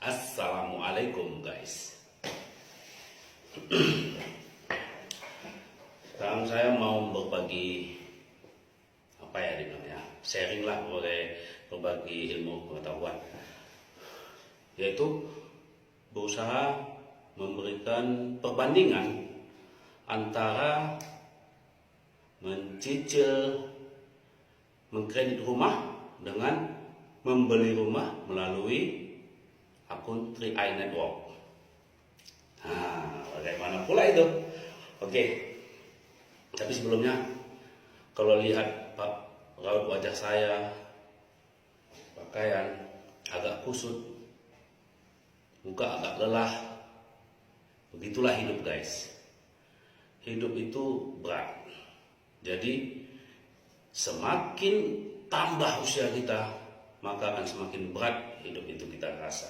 Assalamualaikum guys. Sekarang saya mau berbagi apa ya dibilangnya, sharing lah, boleh berbagi ilmu pengetahuan, yaitu berusaha memberikan perbandingan antara mencicil mengkredit rumah dengan membeli rumah melalui akun 3i Network. Nah, bagaimana pula itu? Oke, tapi sebelumnya, kalau lihat Pak raut wajah saya, pakaian agak kusut, muka agak lelah, begitulah hidup guys. Hidup itu berat. Jadi semakin tambah usia kita, maka akan semakin berat hidup itu kita rasa.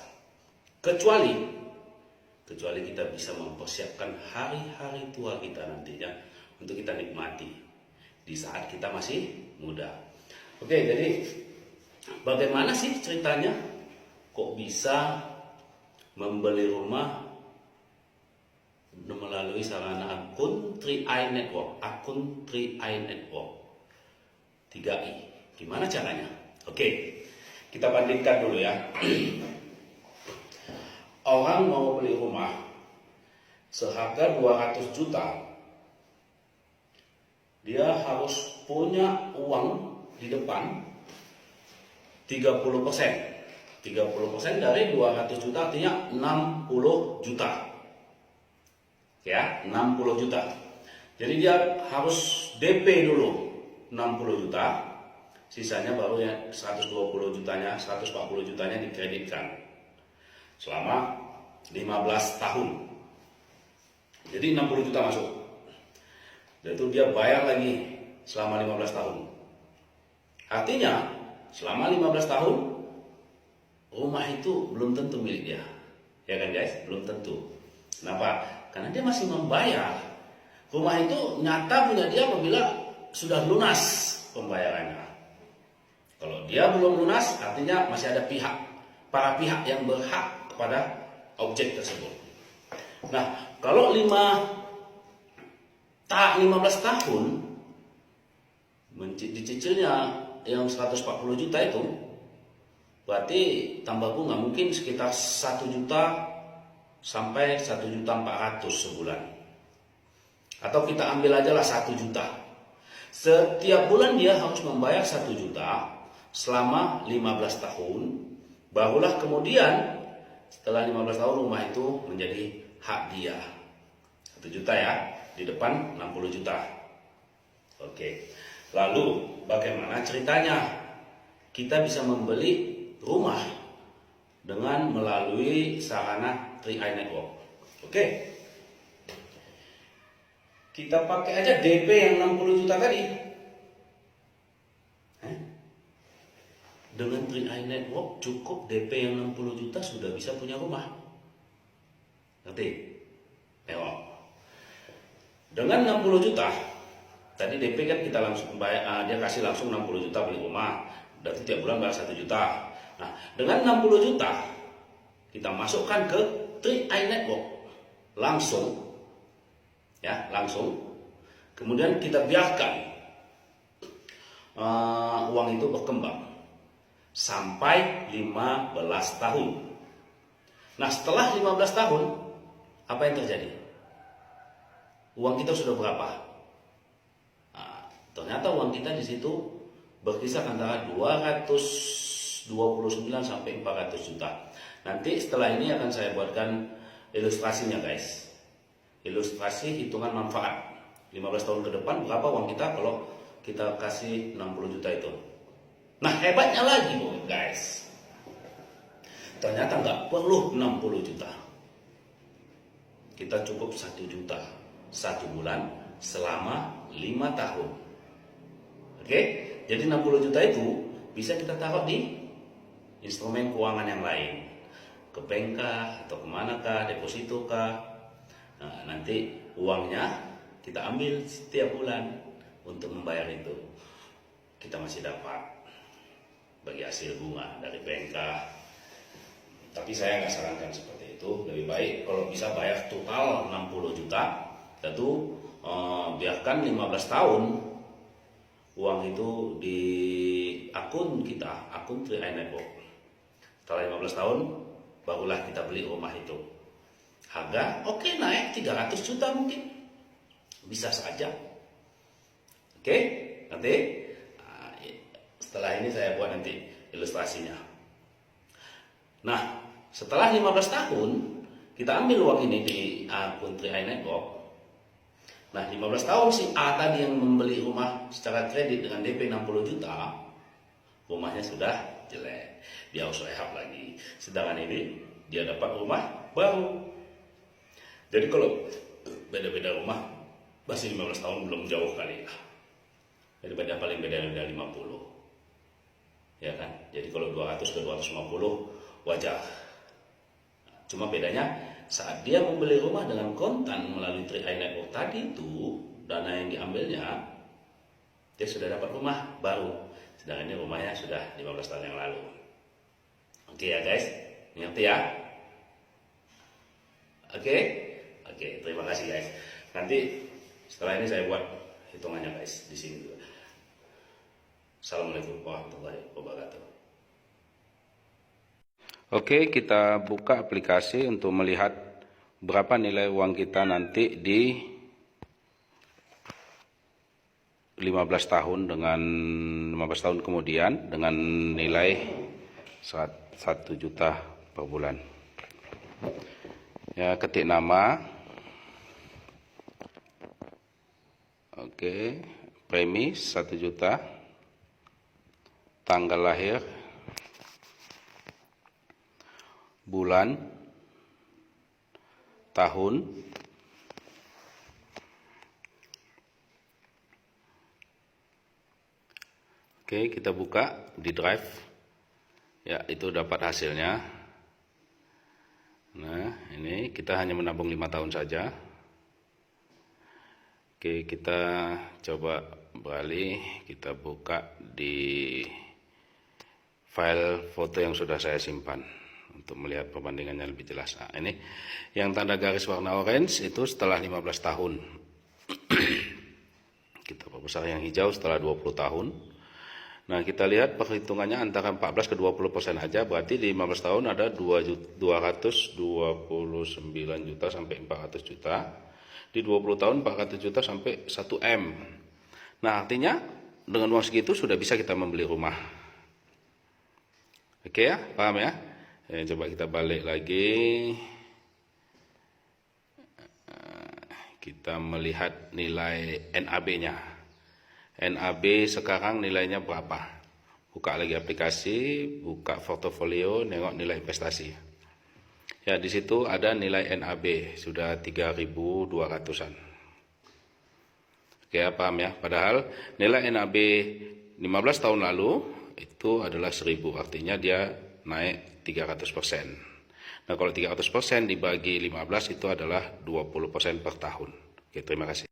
Kecuali kita bisa mempersiapkan hari-hari tua kita nantinya untuk kita nikmati di saat kita masih muda. Oke, jadi bagaimana sih ceritanya kok bisa membeli rumah melalui sarana akun 3i Network, akun 3i Network 3i. Gimana caranya? Oke, kita bandingkan dulu ya. Orang mau beli rumah seharga 200 juta, dia harus punya uang di depan 30%. 30% dari 200 juta artinya 60 juta. Ya, 60 juta. Jadi dia harus DP dulu 60 juta, sisanya baru ya 120 jutanya, 140 jutanya dikreditkan selama 15 tahun. Jadi 60 juta masuk. Dan itu dia bayar lagi selama 15 tahun. Artinya selama 15 tahun rumah itu belum tentu milik dia. Ya kan guys? Belum tentu. Kenapa? Karena dia masih membayar. Rumah itu nyata punya dia apabila sudah lunas pembayarannya. Kalau dia belum lunas, artinya masih ada para pihak yang berhak kepada objek tersebut. Nah, kalau 15 tahun dicicilnya yang 140 juta itu, berarti tambah bunga mungkin sekitar 1 juta sampai 1.400.000 sebulan. Atau kita ambil aja lah 1 juta. Setiap bulan dia harus membayar 1 juta selama 15 tahun. Barulah kemudian setelah 15 tahun rumah itu menjadi hak dia. 1 juta ya, di depan 60 juta. Oke. Lalu bagaimana ceritanya kita bisa membeli rumah dengan melalui sarana 3i Network? Oke. Kita pakai aja DP yang 60 juta tadi. Dengan 3i Network cukup DP yang 60 juta sudah bisa punya rumah. Ngerti? Tengok. Dengan 60 juta, tadi DP kan kita langsung bayar, dia kasih langsung 60 juta beli rumah. Berarti tiap bulan bayar 1 juta. Nah, dengan 60 juta kita masukkan ke 3i Network langsung, ya langsung. Kemudian kita biarkan uang itu berkembang sampai 15 tahun. Nah, setelah 15 tahun apa yang terjadi? Uang kita sudah berapa? Nah, ternyata uang kita di situ berkisar antara 229 sampai 400 juta. Nanti setelah ini akan saya buatkan ilustrasinya guys. Ilustrasi hitungan manfaat 15 tahun ke depan berapa uang kita kalau kita kasih 60 juta itu. Nah, hebatnya lagi guys, ternyata nggak perlu 60 juta. Kita cukup 1 juta 1 bulan selama 5 tahun. Oke, jadi 60 juta itu bisa kita taruh di instrumen keuangan yang lain, ke bank kah, atau kemana kah, deposito kah. Nah, nanti uangnya kita ambil setiap bulan untuk membayar itu. Kita masih dapat bagi hasil bunga dari bank kah, Tapi saya nggak sarankan seperti itu. Lebih baik kalau bisa bayar total 60 juta, tentu biarkan 15 tahun uang itu di akun kita, akun 3i Network. Setelah 15 tahun barulah kita beli rumah itu. Harga oke, naik 300 juta mungkin, bisa saja. Oke, nanti setelah ini saya buat nanti ilustrasinya. Nah, setelah 15 tahun kita ambil uang ini di akun 3i Network. Nah, 15 tahun si A tadi yang membeli rumah secara kredit dengan DP 60 juta, rumahnya sudah jelek, dia harus rehab lagi. Sedangkan ini dia dapat rumah baru. Jadi kalau beda-beda rumah, masih 15 tahun belum jauh kali ya. Beda paling beda 50. Ya kan? Jadi kalau 200 ke 250 wajar. Cuma bedanya saat dia membeli rumah dengan kontan melalui 3i Network tadi itu, dana yang diambilnya, dia sudah dapat rumah baru. Sedangkan ini rumahnya sudah 15 tahun yang lalu. Oke ya guys, ngerti ya? Oke, terima kasih guys. Nanti setelah ini saya buat hitungannya guys di sini juga. Assalamualaikum warahmatullahi wabarakatuh. Oke, kita buka aplikasi untuk melihat berapa nilai uang kita nanti di 15 tahun dengan 15 tahun kemudian dengan nilai 1 juta per bulan. Ya, ketik nama. Oke, premis 1 juta. Tanggal lahir, bulan, tahun, oke, kita buka di Drive. Ya, itu dapat hasilnya. Nah, ini kita hanya menabung 5 tahun saja. Oke, kita coba beralih, kita buka di file foto yang sudah saya simpan untuk melihat perbandingannya lebih jelas. Nah, ini yang tanda garis warna orange itu setelah 15 tahun. Kita perbesar yang hijau setelah 20 tahun. Nah, kita lihat perhitungannya antara 14 ke 20% aja, berarti di 15 tahun ada 229 juta sampai 400 juta. Di 20 tahun 400 juta sampai 1 M. Nah, artinya dengan uang segitu sudah bisa kita membeli rumah. Oke ya, paham ya? Coba kita balik lagi. Kita melihat nilai NAB-nya. NAB sekarang nilainya berapa? Buka lagi aplikasi, buka portofolio, nengok nilai investasi. Ya, di situ ada nilai NAB sudah 3.200-an. Oke, paham ya? Padahal nilai NAB 15 tahun lalu itu adalah 1.000, artinya dia naik 300%. Nah, kalau 300% dibagi 15 itu adalah 20% per tahun. Oke, terima kasih.